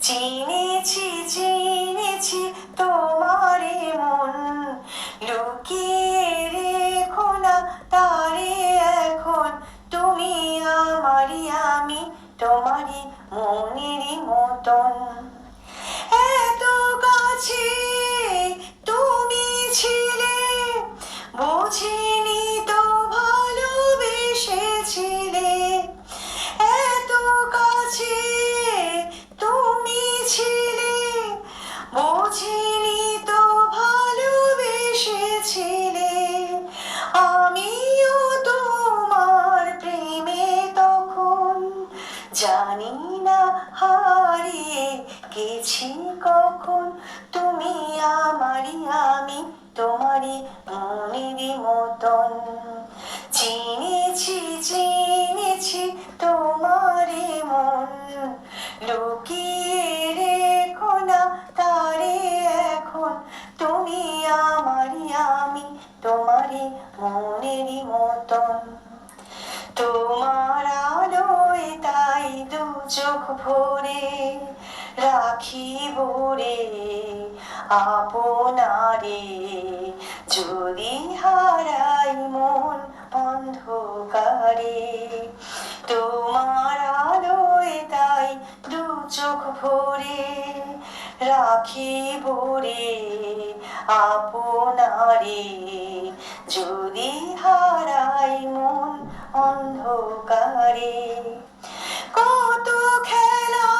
চিনেছি চিনেছি তোমারে মন, লুকিয়ে রেখো না তারে এখন। তুমি আমারই, আমি তোমারই মনেরই মতন। এত কাছে তুমি ছিলে, বুঝিনি তো ভালোবেসেছিলে। এত কাছে তুমি ছিলে, বুঝিনি তো ভালোবেসেছিলে। আমিও তোমার প্রেমে তখন, জানি না হারিয়ে গেছি কখন। তুমি আমারই, আমি তোমারই মনেরই মতন। চিনেছি চিনেছি তোমারে মন, লুকিয়ে রেখো না তারে এখন। তুমি আমারই, আমি তোমারই মনেরই মতন। তোমার আলোয় তাই দু চোখ ভরে রাখিব রে আপনারে। যদি হারাই মন অন্ধকারে, তোমার আলোয় তাই দু চোখ ভরে রাখিব রে আপনারে। যদি হারাই মন অন্ধকারে। কত খেলা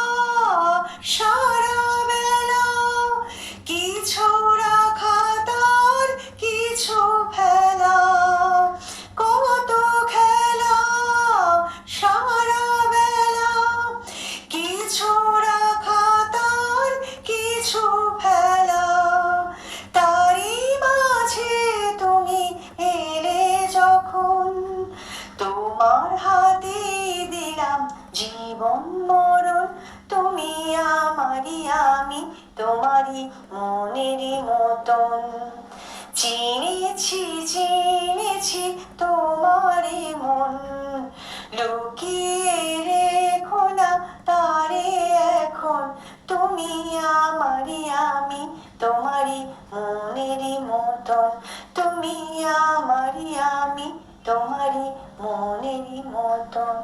সারা বেলা, কিছু রাখা তার কিছু ফেলা। কত খেলা সারা বেলা, কিছু রাখা তার কিছু ফেলা। তারই মাঝে তুমি এলে যখন, তোমার হাতে দিলাম জীবন মরণ। তুমি আমারই, আমি তোমারই মনেরই মতন। চিনেছি চিনেছি তোমারে মন, লুকিয়ে রেখো না তারে এখন। তুমি আমারই, আমি তোমারই মনেরই মতন। তুমি আমারই, আমি তোমারই মনেরই মতন।